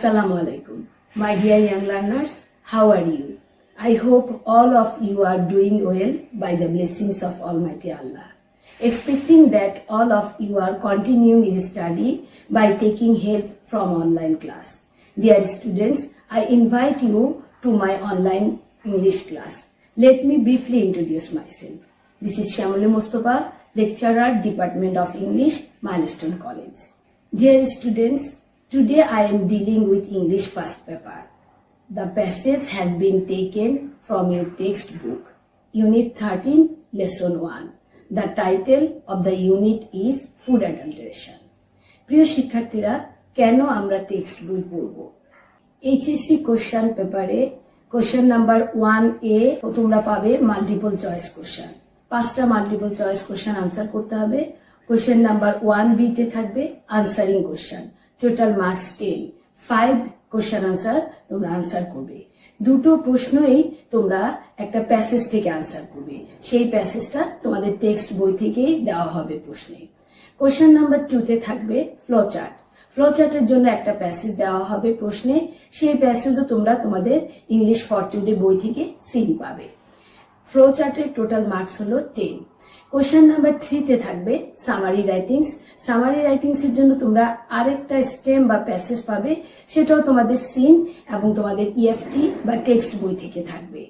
Assalamu alaikum. My dear young learners, how are you? I hope all of you are doing well by the blessings of Almighty Allah. Expecting that all of you are continuing your study by taking help from online class. Dear students, I invite you to my online English class. Let me briefly introduce myself. This is Shamuli Mustafa, lecturer, Department of English, Milestone College. Dear students, today I am dealing with English first paper. The passage has been taken from your textbook, Unit 13, Lesson 1. The title of the unit is Food Adulteration. প্রিয় শিক্ষার্থীরা, কেন আমরা text বই পড়ব? HSC question পেপারে question number 1A তোমরা পাবে multiple choice question. 5টা মাল্টিপল চয়েস কোশ্চেন আনসার করতে হবে। কোশ্চেন নাম্বার 1B তে থাকবে answering question, total marks 10। 5 question answer তোমরা আনসার করবে। দুটো প্রশ্নই তোমরা একটা প্যাসেজ থেকে আনসার করবে। সেই প্যাসেজটা তোমাদের টেক্সট বই থেকেই দেওয়া হবে প্রশ্নে। কোশ্চেন নাম্বার 2 তে থাকবে ফ্লোচার্ট। ফ্লোচার্টের জন্য একটা প্যাসেজ দেওয়া হবে প্রশ্নে। সেই প্যাসেজও তোমরা তোমাদের ইংলিশ ফর টুডে বই থেকে সিন পাবে। ফ্লোচার্টের টোটাল মার্কস হলো 10। কোশ্চেন নাম্বার 3 তে থাকবে সামারি রাইটিংস। সামারি রাইটিংস এর জন্য তোমরা আরেকটা স্টেম বা প্যাসেজ পাবে, সেটাও তোমাদের সিন এবং তোমাদের ইএফটি বা টেক্সট বই থেকে থাকবে।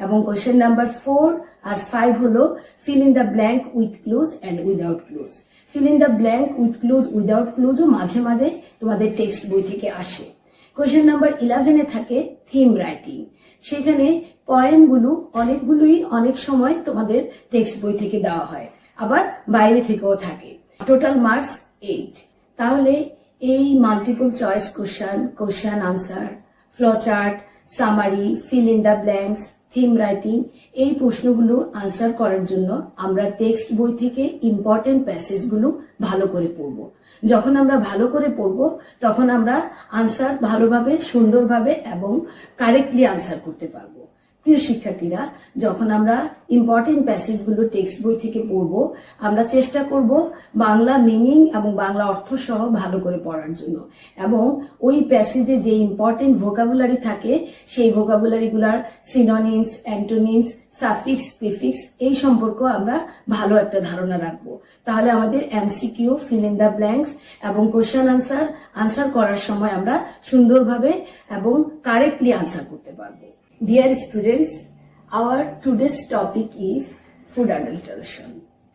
এবং কোশ্চেন নাম্বার 4 আর 5 হলো fill in the blank with clues and without clues. Fill in the blank with clues without ক্লুজও মাঝে মাঝে তোমাদের টেক্সট বই থেকে আসে। কোশ্চেন নাম্বার 11 এ থাকে থিম রাইটিং। সেখানে পয়েমগুলো অনেকগুলোই অনেক সময় তোমাদের টেক্সট বই থেকে দেওয়া হয়, আবার বাইরে থেকেও থাকে। Total marks 8। তাহলে এই multiple choice question answer, flowchart, summary, feel in the blanks, theme writing, এই প্রশ্নগুলো আনসার করার জন্য আমরা টেক্সট বই থেকে ইম্পর্টেন্ট প্যাসেজগুলো ভালো করে পড়ব। যখন আমরা ভালো করে পড়ব তখন আমরা আনসার ভালোভাবে, সুন্দরভাবে এবং কারেক্টলি আনসার করতে পারবো। প্রিয় শিক্ষার্থীরা, যখন আমরা ইম্পর্টেন্ট প্যাসেজগুলো টেক্সট বই থেকে পড়ব, আমরা চেষ্টা করব বাংলা মিনিং এবং বাংলা অর্থ সহ ভালো করে পড়ার জন্য, এবং ওই প্যাসেজে যে ইম্পর্টেন্ট ভোকাবুলারি থাকে সেই ভোকাবুলারিগুলার সিনোনিমস, অ্যান্টোনিমস, সাফিক্স, প্রিফিক্স এই সম্পর্কে আমরা ভালো একটা ধারণা রাখবো। তাহলে আমাদের MCQ, feel in the blanks এবং কোশ্চেন আনসার করার সময় আমরা সুন্দরভাবে এবং কারেক্টলি আনসার করতে পারবো। Dear students, our today's topic is food adulteration.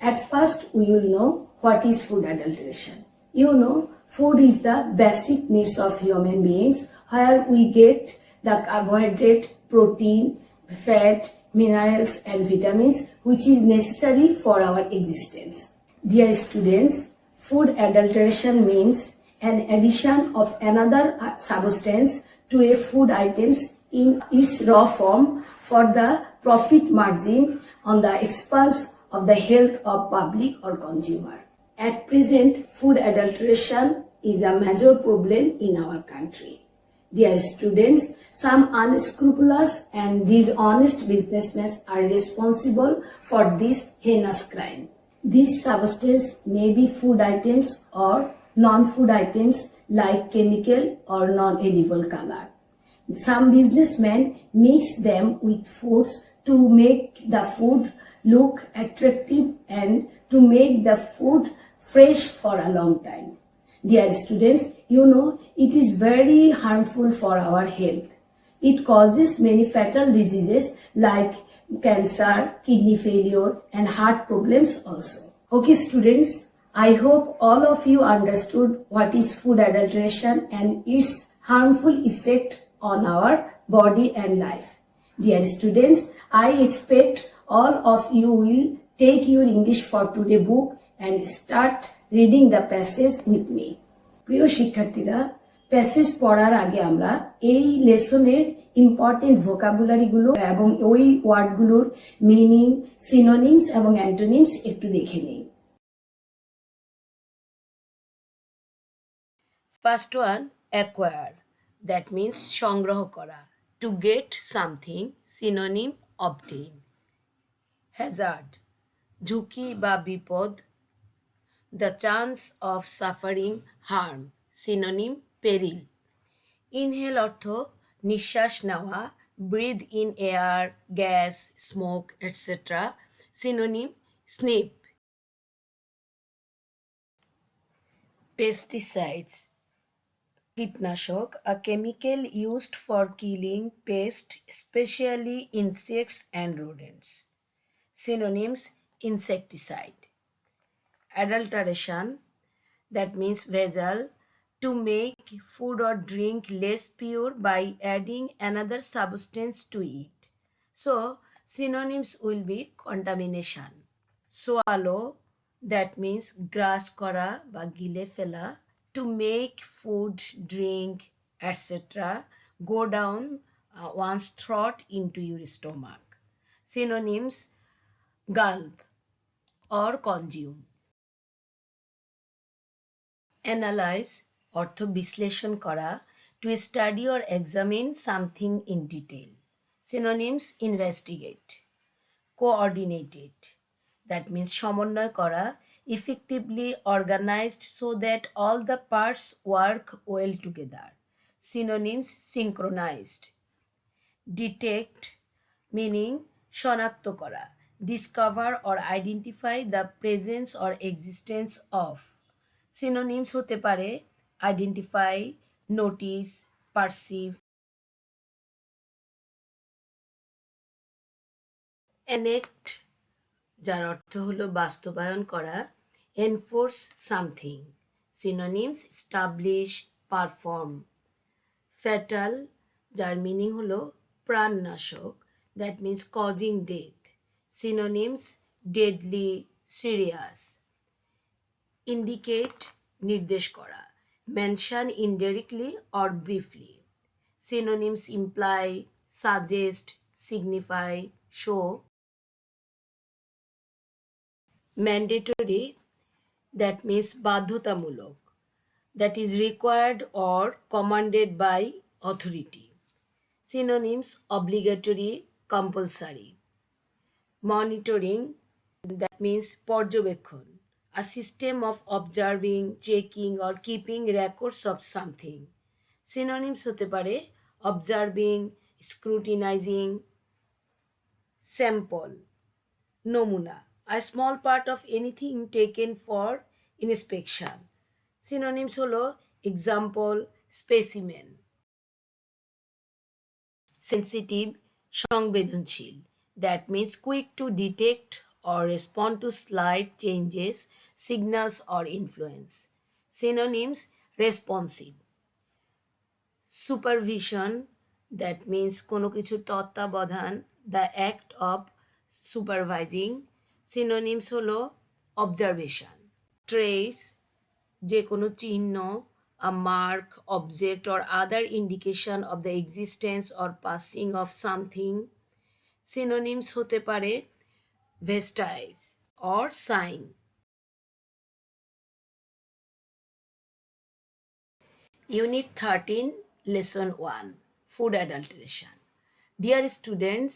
At first, we will know what is food adulteration. You know, food is the basic needs of human beings, where we get the carbohydrate, protein, fat, minerals and vitamins which is necessary for our existence. Dear students, food adulteration means an addition of another substance to a food items in its raw form for the profit margin on the expense of the health of public or consumer. At present, food adulteration is a major problem in our country. Dear students, some unscrupulous and dishonest businessmen are responsible for this heinous crime. These substances may be food items or non-food items like chemical or non-edible color. Some businessmen mix them with foods to make the food look attractive and to make the food fresh for a long time. Dear students, you know, it is very harmful for our health. It causes many fatal diseases like cancer, kidney failure and heart problems also. Okay students, I hope all of you understood what is food adulteration and its harmful effect on our body and life. Dear students, I expect all of you will take your English for Today book and start reading the passage with me. প্রিয় শিক্ষার্থীরা, passage পড়ার আগে আমরা এই লেসনের important ভোকাবুলারিগুলো এবং ওই ওয়ার্ডগুলোর meaning, synonyms এবং antonyms একটু দেখে নেই। First one, acquire, that means সংগ্রহ করা, to get something, synonym obtain. Hazard, ঝুঁকি বা বিপদ, the chance of suffering harm, synonym peril. Inhale অর্থ নিঃশ্বাস নেওয়া, breathe in air, gas, smoke etcetera. Synonym স্নিপ। পেস্টিসাইডস কীটনাশক, a chemical used for killing pests, especially insects and rodents. Synonyms insecticide. Adulteration, that means vessel, to make food or drink less pure by adding another substance to it. So, synonyms will be contamination. Swallow, that means গ্রাস করা বা গিলে ফেলা, to make food, drink, etc. go down one's throat into your stomach. Synonyms gulp or consume. Analyze অর্থ বিশ্লেষণ করা, to study or examine something in detail. Synonyms investigate. Coordinated, that means সমন্বয় করা, effectively organized so that all the parts work well together. Synonyms synchronized. Detect, meaning শনাক্ত করা, discover or identify the presence or existence of. Synonyms হতে পারে identify, notice, perceive. enact, যার অর্থ হলো বাস্তবায়ন করা, enforce something. Synonyms establish, perform. Fatal, যার মিনিং হলো প্রাণনাশক, that means causing death. Synonyms deadly, serious. Indicate, নির্দেশ করা, mention indirectly or briefly. Synonyms imply, suggest, signify, show. Mandatory, that means বাধ্যতামূলক, that is required or commanded by authority. Synonyms obligatory, compulsory. Monitoring, that means পর্যবেক্ষণ, a system of observing, checking or keeping records of something. Synonyms হতে পারে observing, scrutinizing, sample, নমুনা, a small part of anything taken for inspection. Synonyms হলো example, specimen. Sensitive, সংবেদনশীল, that means quick to detect or respond to slight changes, signals or influence. Synonyms responsive. Supervision, that means কোনো কিছুর তত্ত্বাবধান, the act of supervising. Synonyms হলো observation. Trace, যে কোনো চিহ্ন, a mark, object or other indication of the existence or passing of something. Synonyms হতে পারে vestige or sign. Unit 13, Lesson 1, Food Adulteration. Dear students,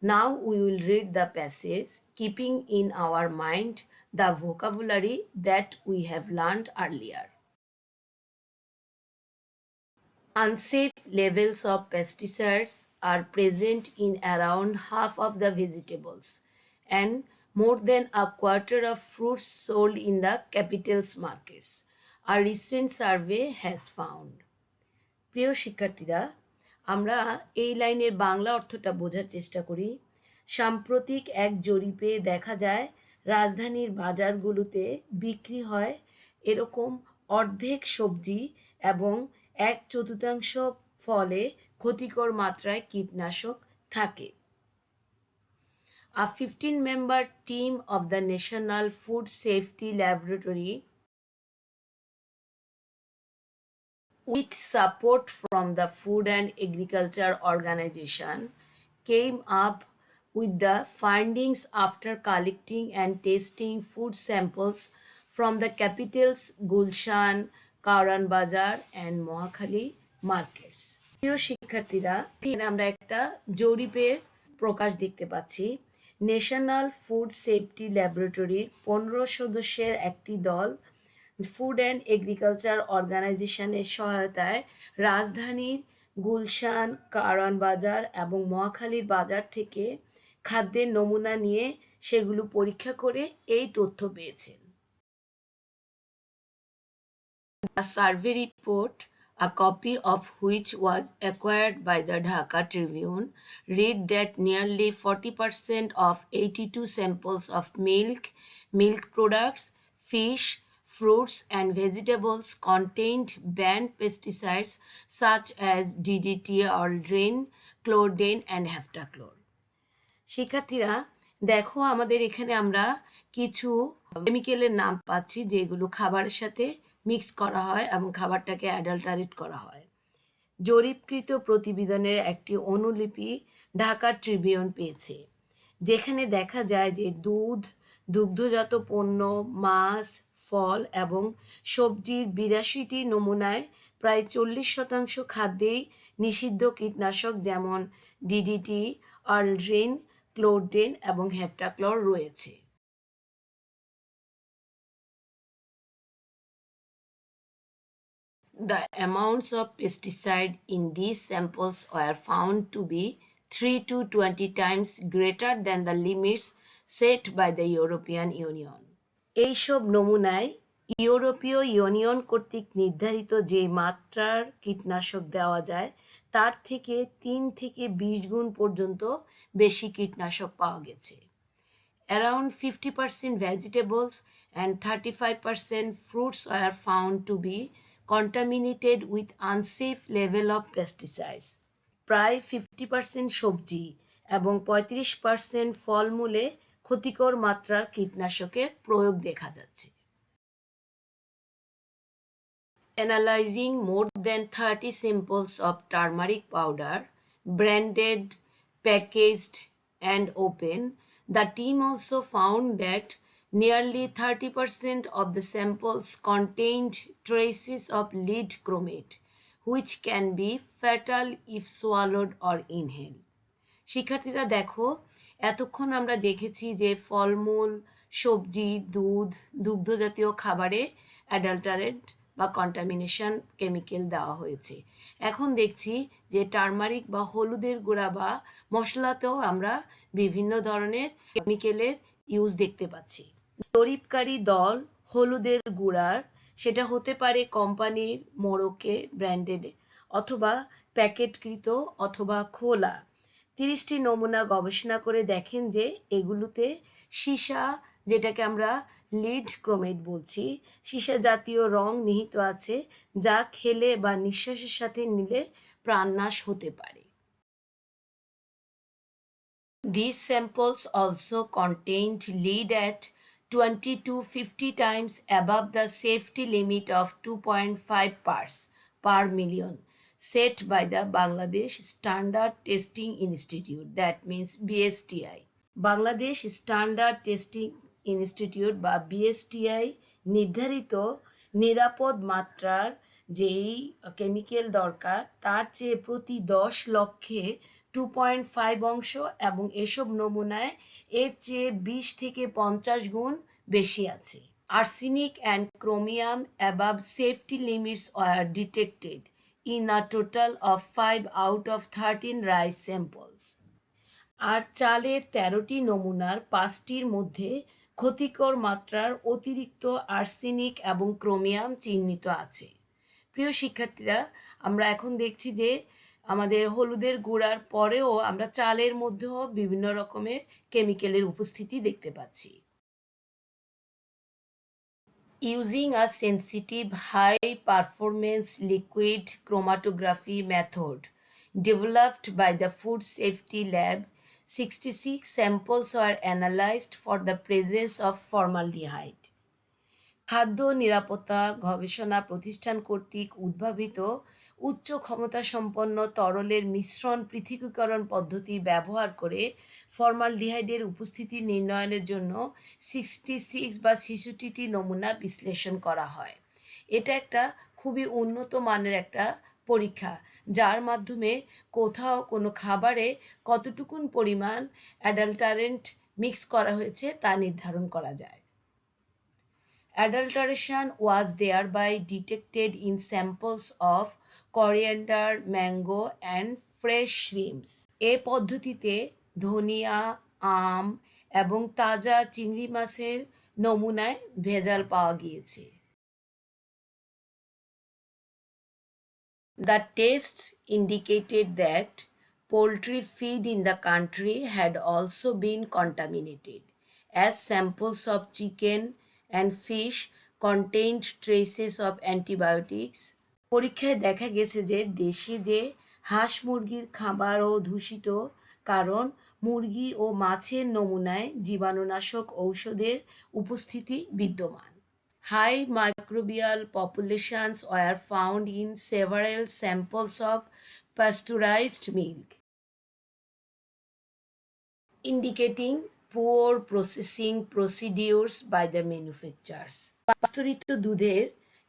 now we will read the passage, keeping in our mind the vocabulary that we have learned earlier. Unsafe levels of pesticides are present in around half of the vegetables and more than a quarter of fruits sold in the capital's markets, a recent survey has found. প্রিয় শিক্ষার্থীরা, আমরা এই লাইনের বাংলা অর্থটা বোঝার চেষ্টা করি। সাম্প্রতিক এক জরিপে দেখা যায় রাজধানীর বাজারগুলোতে বিক্রি হয় এরকম অর্ধেক সবজি এবং 1/4 ফলে ক্ষতিকর মাত্রায় কীটনাশক থাকে। A 15-member team of the National Food Safety Laboratory, with support from the Food and Agriculture Organization, came up with the findings after collecting and testing food samples from the capital's Gulshan, Kauran Bazar and Mohakhali markets. প্রিয় শিক্ষার্থীরা, এখানে আমরা একটা জরিপের প্রকাশ দেখতে পাচ্ছি। National food safety ল্যাবরেটরির 15 সদস্যের একটি দল ফুড অ্যান্ড এগ্রিকালচার অর্গানাইজেশনের সহায়তায় রাজধানীর গুলশান, কারওয়ান বাজার এবং মহাখালীর বাজার থেকে খাদ্যের নমুনা নিয়ে সেগুলো পরীক্ষা করে এই তথ্য পেয়েছেন। A survey report, a copy of which was acquired by the Dhaka Tribune, read that nearly 40% of 82 samples of milk, milk products, fish, fruits, and vegetables contained banned pesticides such as DDT, aldrin, chlordane, and heptachlor. শিক্ষার্থীরা দেখো, আমাদের এখানে আমরা কিছু কেমিক্যালের নাম পাচ্ছি যেগুলো খাবারের সাথে মিক্স করা হয় এবং খাবারটাকে অ্যাডাল্টারেট করা হয়। জরিপকৃত প্রতিবেদনের একটি অনুলিপি ঢাকা ট্রিবিউন পেয়েছে, যেখানে দেখা যায় যে দুধ, দুগ্ধজাত পণ্য, মাছ, ফল এবং সবজির ৮২টি নমুনায় প্রায় ৪০% খাদ্যেই নিষিদ্ধ কীটনাশক যেমন ডিডিটি, আর্লড্রিন, ক্লোরডেন এবং হেপ্টাক্লর রয়েছে। The amounts of pesticide in these samples were found to be 3 to 20 times greater than the limits set by the European Union. এইসব নমুনায় ইউরোপীয় ইউনিয়ন কর্তৃক নির্ধারিত যে মাত্রার কীটনাশক দেওয়া যায় তার থেকে ৩ থেকে ২০ গুণ পর্যন্ত বেশি কীটনাশক পাওয়া গেছে। Around 50% vegetables and 35% fruits were found to be contaminated with unsafe level of pesticides. প্রায় 50% সবজি এবং 35% ফলমূলে ক্ষতিকর মাত্রার কীটনাশকের প্রয়োগ দেখা যাচ্ছে। Analyzing more than 30 samples of turmeric powder, branded, packaged, and open, the team also found that nearly 30% of the samples contained traces of lead chromate, which can be fatal if swallowed or inhaled. শিক্ষার্থীরা দেখো, এতক্ষণ আমরা দেখেছি যে ফলমূল, সবজি, দুধ, দুগ্ধজাতীয় খাবারে অ্যাডাল্টারেন্ট বা কন্টামিনেশন কেমিক্যাল দেওয়া হয়েছে। এখন দেখছি যে টার্মারিক বা হলুদের গুঁড়া বা মশলাতেও আমরা বিভিন্ন ধরনের কেমিক্যালের ইউজ দেখতে পাচ্ছি। জরিপকারী দল হলুদের গুঁড়ার, সেটা হতে পারে কোম্পানির মোড়কে ব্র্যান্ডেড অথবা প্যাকেটকৃত অথবা খোলা ৩০টি নমুনা গবেষণা করে দেখেন যে এগুলোতে সীসা, যেটাকে আমরা লিড ক্রোমেট বলছি, সীসা জাতীয় রং নিহিত আছে, যা খেলে বা নিঃশ্বাসের সাথে নিলে প্রাণনাশ হতে পারে। These samples also contained lead at 20 to 50 times above the safety limit of 2.5 parts per million set by the Bangladesh Standard Testing Institute, that means BSTI. Bangladesh standard testing institute বা বিএসটিআই নির্ধারিত নিরাপদ মাত্রার যেই কেমিক্যাল দরকার তার চেয়ে প্রতি ১০ লক্ষে 2.5 অংশ এবং এসব নমুনায় এর চেয়ে ২০ থেকে ৫০ গুণ বেশি আছে। Arsenic and chromium above safety limits were detected in a total of 5 out of 13 rice samples. আর চালের ১৩টি নমুনার ৫টির মধ্যে ক্ষতিকর মাত্রার অতিরিক্ত আর্সেনিক এবং ক্রোমিয়াম চিহ্নিত আছে। প্রিয় শিক্ষার্থীরা, আমরা এখন দেখছি যে আমাদের হলুদের গুঁড়ার পরেও আমরা চালের মধ্যেও বিভিন্ন রকমের কেমিক্যালের উপস্থিতি দেখতে পাচ্ছি। Using a sensitive high performance liquid chromatography method developed by the Food Safety Lab, 66 samples were analyzed for the presence of formaldehyde. খাদ্য নিরাপত্তা গবেষণা প্রতিষ্ঠান কর্তৃক উদ্ভাবিত উচ্চ ক্ষমতাসম্পন্ন তরলের মিশ্রণ পৃথকীকরণ পদ্ধতি ব্যবহার করে ফর্মালডিহাইডের উপস্থিতি নির্ণয়ের জন্য 66 বা 66টি নমুনা বিশ্লেষণ করা হয়। এটা একটা খুবই উন্নত মানের একটা পরীক্ষা, যার মাধ্যমে কোথাও কোনো খাবারে কতটুকুন পরিমাণ অ্যাডাল্টারেন্ট মিক্স করা হয়েছে তা নির্ধারণ করা যায়। Adulteration was thereby detected in samples of coriander, mango, and fresh shrimps. এ পদ্ধতিতে ধনিয়া, আম এবং তাজা চিংড়ি মাছের নমুনায় ভেজাল পাওয়া গিয়েছে। The tests indicated that poultry feed in the country had also been contaminated, as samples of chicken and fish contained traces of antibiotics. পরীক্ষায় দেখা গেছে যে দেশে যে হাঁস মুরগির খাবারও দূষিত, কারণ মুরগি ও মাছের নমুনায় জীবাণুনাশক ঔষধের উপস্থিতি বিদ্যমান। High microbial populations were found in several samples of pasteurized milk, indicating poor processing procedures by the manufacturers. পাস্তুরিত দুধের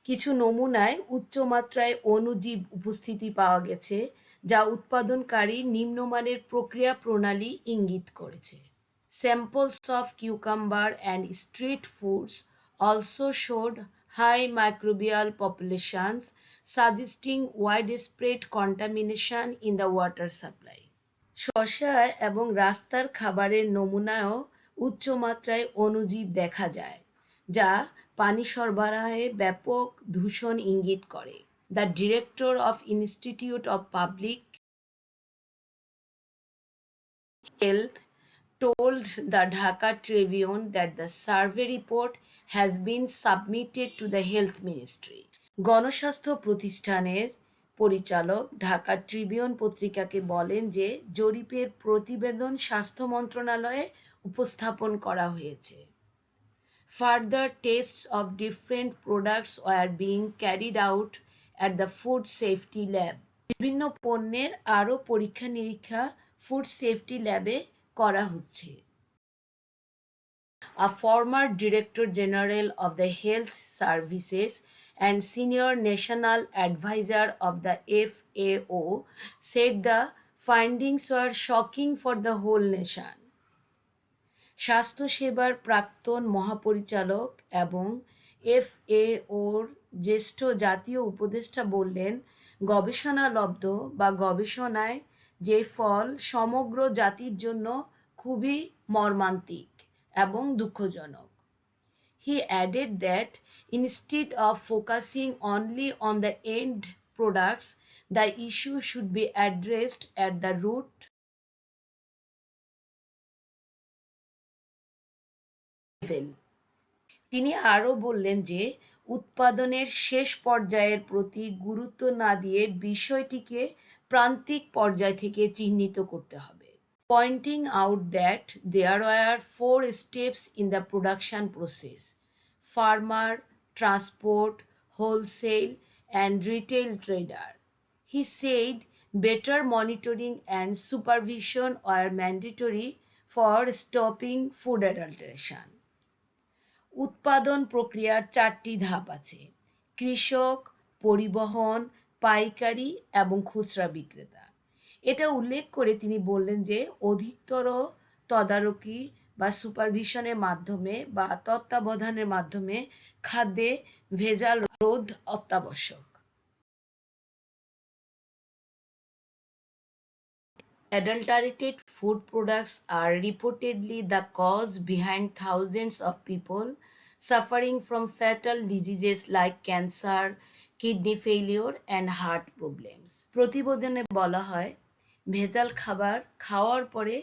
কিছু নমুনায় উচ্চমাত্রায় অণুজীব উপস্থিতি পাওয়া গেছে, যা উৎপাদনকারী নিম্নমানের প্রক্রিয়া প্রণালী ইঙ্গিত করেছে। Samples of cucumber and street foods also showed high microbial populations, suggesting widespread contamination in the water supply. শসা এবং রাস্তার খাবারের নমুনায়ও উচ্চমাত্রায় অণুজীব দেখা যায়, যা পানি সরবরাহে ব্যাপক দূষণ ইঙ্গিত করে। The director of institute of public health told the Dhaka Tribune that the survey report has been submitted to the Health Ministry. গণস্বাস্থ্য প্রতিষ্ঠানের পরিচালক ঢাকা ট্রিবিউন পত্রিকাকে বলেন যে জরিপের প্রতিবেদন স্বাস্থ্য মন্ত্রণালয়ে উপস্থাপন করা হয়েছে। Further tests of different products were being carried out at the Food Safety Lab. বিভিন্ন পণ্যের আরও পরীক্ষা নিরীক্ষা ফুড সেফটি ল্যাবে করা হচ্ছে। A former Director General of the Health Services and Senior National Advisor of the FAO said the findings were shocking for the whole nation. স্বাস্থ্যসেবার প্রাক্তন মহাপরিচালক এবং এফএওর জ্যেষ্ঠ জাতীয় উপদেষ্টা বললেন, গবেষণালব্ধ বা গবেষণায় যে ফল সমগ্র জাতির জন্য খুবই মর্মান্তিক এবং দুঃখজনক। He added that instead of focusing only on the end products, the issue should be addressed at the root level. তিনি আরও বললেন যে উৎপাদনের শেষ পর্যায়ের প্রতি গুরুত্ব না দিয়ে বিষয়টিকে প্রান্তিক পর্যায় থেকে চিহ্নিত করতে হবে। Pointing out that there were 4 steps in the production process: farmer, transport, wholesale and retail trader. He said better monitoring and supervision are mandatory for stopping food adulteration. উৎপাদন প্রক্রিয়ার 4টি ধাপ আছে: কৃষক, পরিবহন, পাইকারি এবং খুচরা বিক্রেতা। এটা উল্লেখ করে তিনি বললেন যে অধিকতর তদারকি বা সুপারভিশনের মাধ্যমে বা তত্ত্বাবধানের মাধ্যমে খাদ্যে ভেজাল রোধ অত্যাবশ্যক। Adulterated food products are reportedly the cause behind thousands of people suffering from fatal diseases like cancer, kidney failure, and heart problems. প্রতিবেদনে বলা হয়, ভেজাল খাবার খাওয়ার পরে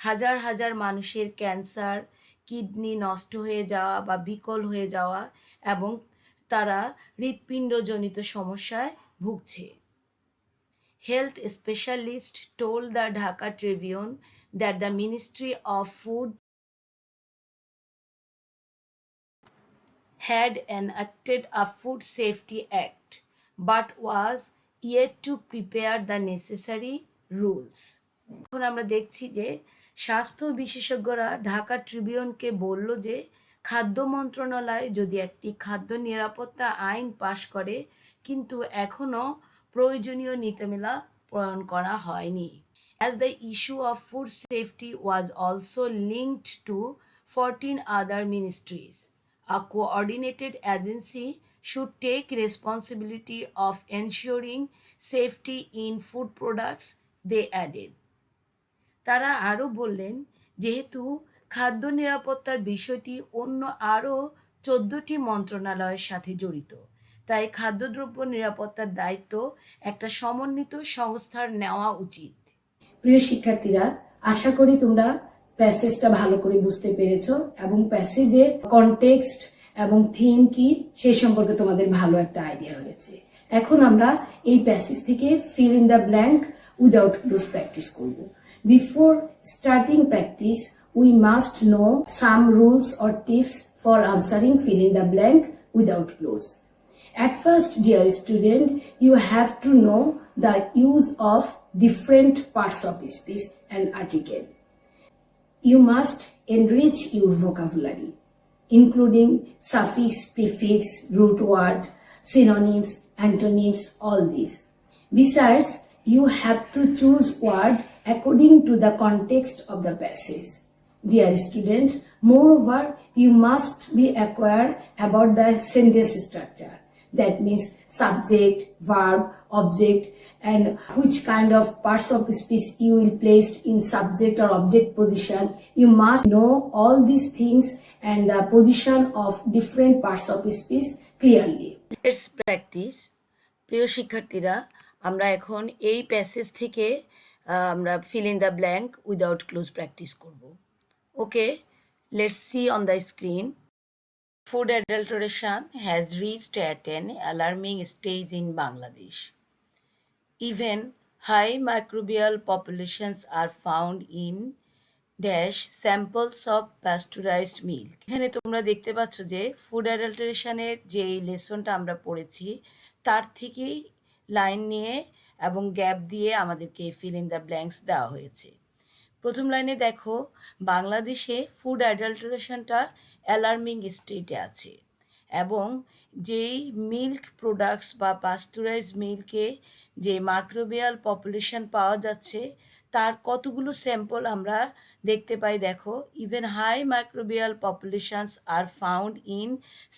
হাজার হাজার মানুষের ক্যান্সার, কিডনি নষ্ট হয়ে যাওয়া বা বিকল হয়ে যাওয়া এবং তারা হৃৎপিণ্ডজনিত সমস্যায় ভুগছে। Health specialists told the Dhaka Tribune that the Ministry of Food had enacted a Food Safety Act but was yet to prepare the necessary rules. এখন আমরা দেখছি যে স্বাস্থ্য বিশেষজ্ঞরা ঢাকা ট্রিবিউনকে বলল যে খাদ্য মন্ত্রণালয় যদি একটি খাদ্য নিরাপত্তা আইন পাশ করে, কিন্তু এখনও প্রয়োজনীয় নীতিমালা প্রণয়ন করা হয়নি। As the issue of food safety was also linked to 14 other ministries, a coordinated agency should take responsibility of ensuring safety in food products, they added. তারা আরও বললেন, যেহেতু খাদ্য নিরাপত্তার বিষয়টি অন্য আরও 14টি মন্ত্রণালয়ের সাথে জড়িত, তাই খাদ্যদ্রব্য নিরাপত্তার দায়িত্ব একটা সমন্বিত সংস্থার নেওয়া উচিত। প্রিয় শিক্ষার্থীরা, আশা করি তোমরা প্যাসেজটা ভালো করে বুঝতে পেরেছো এবং প্যাসেজের কনটেক্সট এবং থিম কি সেই সম্পর্কে তোমাদের ভালো একটা আইডিয়া হয়েছে। এখন আমরা এই প্যাসেজ থেকে fill in the blank without clues practice করব। Before starting practice we must know some rules or tips for answering fill in the blank without clues. At first, dear student, you have to know the use of different parts of speech and article. You must enrich your vocabulary, including suffix, prefix, root word, synonyms, antonyms, all these. Besides, you have to choose word according to the context of the passage. Dear students, moreover, you must be aware about the sentence structure. That means subject, verb, object, and which kind of parts of speech you will place in subject or object position. You must know all these things and the position of different parts of speech clearly. Let's practice. প্রিয় শিক্ষার্থীরা, আমরা এখন এই passage থেকে আমরা fill in the blank without clues practice করব। Okay, let's see on the screen. Food adulteration has reached at an alarming stage in Bangladesh. Even high microbial populations are found in dash samples of pasteurized milk. এখানে তোমরা দেখতে পাচ্ছ যে food অ্যাডাল্টারেশনের যে লেসনটা আমরা পড়েছি তার থেকেই লাইন নিয়ে এবং গ্যাপ দিয়ে আমাদেরকে ফিল ইন দ্য ব্ল্যাঙ্কস দেওয়া হয়েছে। প্রথম লাইনে দেখো, বাংলাদেশে ফুড অ্যাডাল্টারেশনটা অ্যালার্মিং স্টেটে আছে এবং যেই মিল্ক প্রোডাক্টস বা পাস্তুরাইজ মিল্কে যে মাইক্রোবিয়াল পপুলেশন পাওয়া যাচ্ছে তার কতগুলো স্যাম্পল আমরা দেখতে পাই। দেখো, even high microbial populations are found in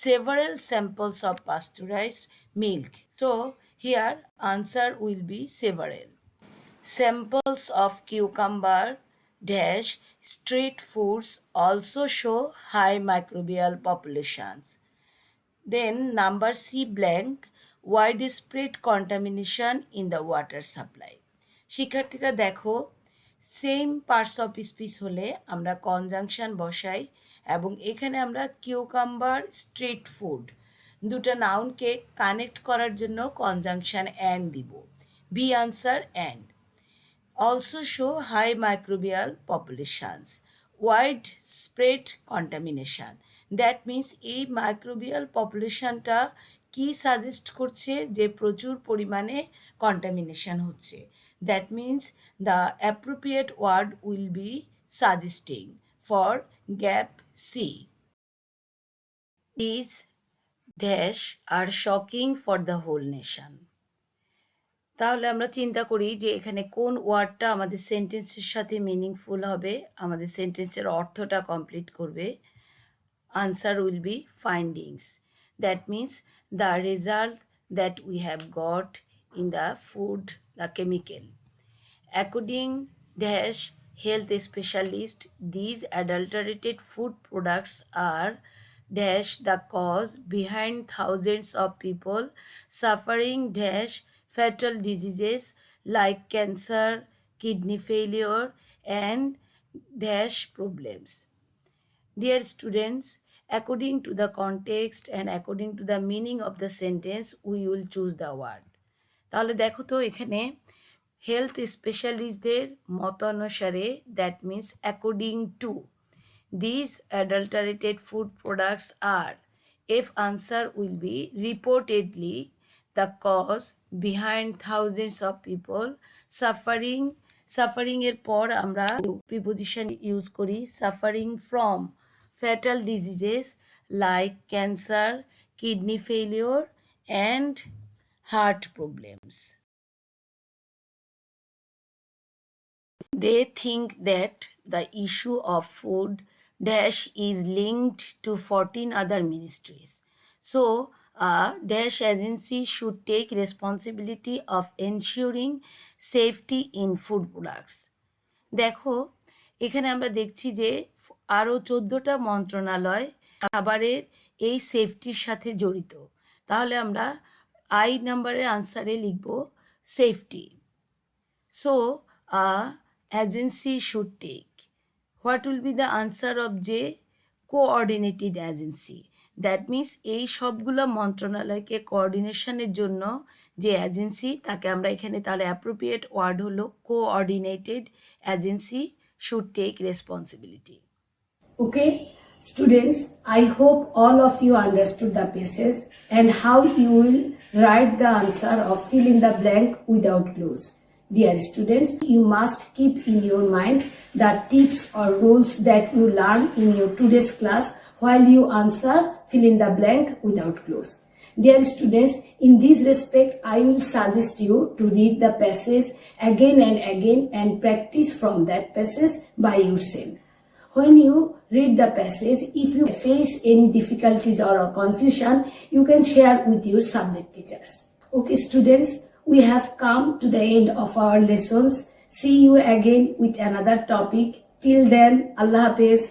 several samples of pasteurized milk. So here answer will be several. Samples of cucumber dash street foods also show high microbial populations. Then number C blank, widespread contamination in the water supply. শিক্ষার্থীরা দেখো, same parts of speech হলে আমরা conjunction বসাই এবং এখানে আমরা cucumber street food দুটো নাউনকে connect করার জন্য কনজাংশন অ্যান্ড দিব। B answer and. Also show high microbial populations, widespread contamination. That means এই মাইক্রোবিয়াল পপুলেশনটা কি সাজেস্ট করছে যে প্রচুর পরিমাণে কন্টামিনেশন হচ্ছে। That means the appropriate word will be suggesting for gap C. These dash are shocking for the whole nation. তাহলে আমরা চিন্তা করি যে এখানে কোন ওয়ার্ডটা আমাদের সেন্টেন্সের সাথে মিনিংফুল হবে, আমাদের সেন্টেন্সের অর্থটা কমপ্লিট করবে। Answer will be findings. That means the result that we have got in the food, the chemical. According dash health specialist, these adulterated food products are dash the cause behind thousands of people suffering dash fatal diseases like cancer, kidney failure, and dash problems. Dear students, according to the context and according to the meaning of the sentence, we will choose the word. তাহলে দেখো তো এখানে health স্পেশালিস্টদের মতানুসারে, that means according to, these adulterated food products are, if answer will be reportedly the cause behind thousands of people suffering এর পর আমরা preposition use করি suffering from fatal diseases like cancer, kidney failure, and heart problems. They think that the issue of food dash is linked to 14 other ministries. So, a dash agency should take responsibility of ensuring safety in food products. দেখো এখানে আমরা দেখছি যে আরও 14টা মন্ত্রণালয় খাবারের এই সেফটির সাথে জড়িত। তাহলে আমরা আই নাম্বারের আনসারে লিখব safety. So, a agency should take. What will be the answer of J? Coordinated agency. That means এই সবগুলো মন্ত্রণালয়কে কোঅর্ডিনেশনের জন্য যে এজেন্সি তাকে আমরা এখানে তাহলে অ্যাপ্রোপ্রিয়েট ওয়ার্ড হলো coordinated agency should take responsibility. Okay, students, I hope all of you understood the passage and how you will write the answer of fill in the blank without clues. Dear students, you must keep in your mind the tips or rules that you learn in your today's class while you answer fill in the blank without clues. Dear students, in this respect, I will suggest you to read the passage again and practice from that passage by yourself. When you read the passage, if you face any difficulties or confusion, you can share with your subject teachers. Okay, students, we have come to the end of our lessons. See you again with another topic. Till then, Allah Hafiz.